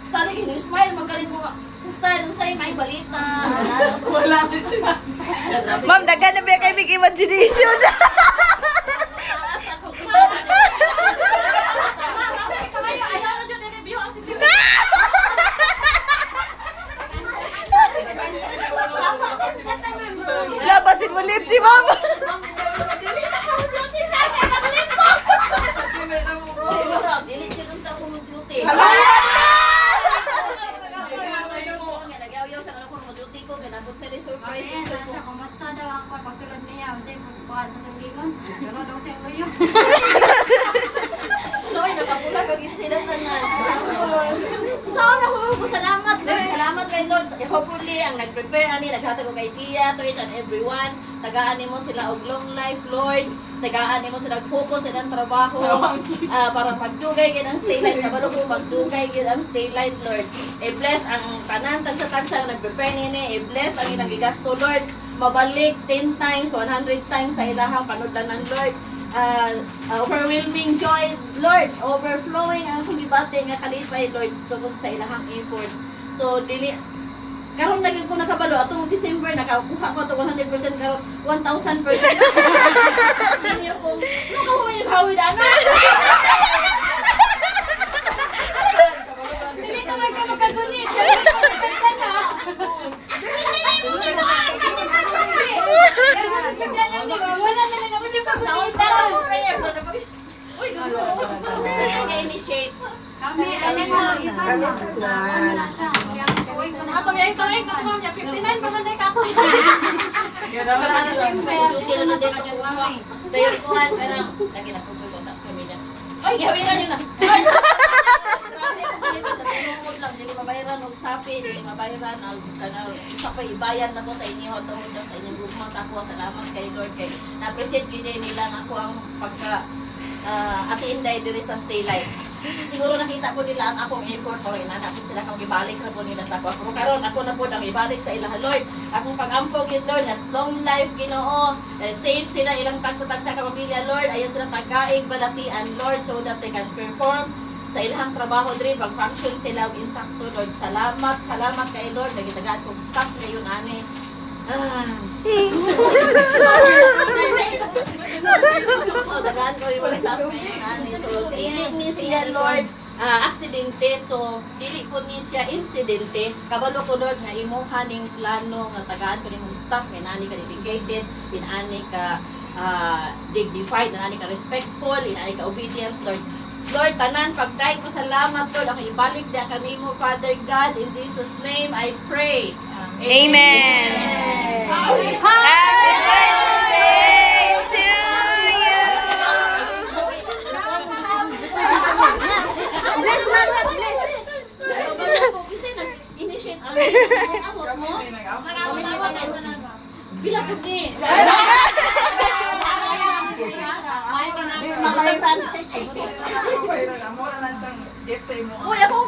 Sana gini-smile, magaling mo nga. Sa'yo, may balita. Wala na siya. Ma'am, dagan na ba kayo may imagination? Ayaw na dyan, i-review ang sisip. Labasin mo lips si ma'am. Dili siya nung taong mag-duty. Nag-ayaw sa kanong mag-duty ko, ganabot sa surprise. Kumusta daw ang pagpasulod niya? Hindi mo kuhaan mo ng gingon. Pero daw siyang luyo. Loy, napapula kag insidatan nga. Saan ako salamat, Lord. Salamat kay Lord. Hopefully, ang nag-prepare ani, naghatag og idea to each and everyone. Tagaan nimo sila og long life, Lord. Tagaan nimo sila focus sa ilang trabaho. Para magdugay gid ang stay light. Kabalo ko magdugay gid ang stay light, Lord. I-bless ang tanan tagsa-tagsa nga nag-prepare nini. I-bless ang ilang gigasto, Lord. Mabalik 10 times, 100 times sa ilahang panudlanan, Lord. Overwhelming joy, Lord, overflowing ang sumibate nga kalipay, Lord, tungkol sa ilahang effort. So, dili, karong naging ko nakabalo, atong December, nakakuha ko ito 100%, karong 1,000%. Hindi ko, ano ka mo yung hawid, ano? Hindi naman ka magkagunit. Magkaganda na. Sige lang, di ba? Wala na lang ako siya pagkakita. Uy, nag-initiate. Kami, ano nga, iba na. Wala siya. Atong yung tuwing, 59 pa man ako. Duty na na dito ko. Tayo kuhan ka na. Lagi na kung sa pamilya. Ay, gawin na yun na. Ay! Grabe ako sa nito. Sa tinungod lang. Dili mabayaran og sapi. Dili mabayaran. Isa pa ibayan na ko sa inyo. Tungod lang sa inyong gugma sa ako. Salamat kay Lord. Kay na-appreciate yun nila na ako ang pagka ati-inday diri sa stay life. Siguro nakita po nila ang akong effort or inanapit sila kung ibalik na po nila sa ako. Karon ako na po nang ibalik sa ilaha, Lord. Akong pag-ampog yun, Lord, at long life, Ginoo. Save sila ilang tagsa-tagsa ka pamilya, Lord. Ayaw sila tagaig, balatian, Lord, so that they can perform sa ilang trabaho diri, pag-function sila og insakto, Lord. Salamat, salamat kay Lord. Nagitagaan kong stop ngayon, ani. Tagaan ko yung stop ngayon, ani. So, dili ni siya, Lord, aksidente. So, dili po ni siya insidente. Kabalo ko, Lord, na imuha ning plano nga tagaan ko ning stop. Inani ka dedicated, inani ka dignified, inani ka respectful, inani ka obedient, Lord. Lord, tanan, pagdaig mo salamat, Lord. Ako ibalik na kami mo, Father God. In Jesus' name, I pray. Amen. Happy birthday to you. Bless, Mama, bless. Initiate ang amor mo. Bila po ni. Amora na siyang gift sa imo. Uy, ako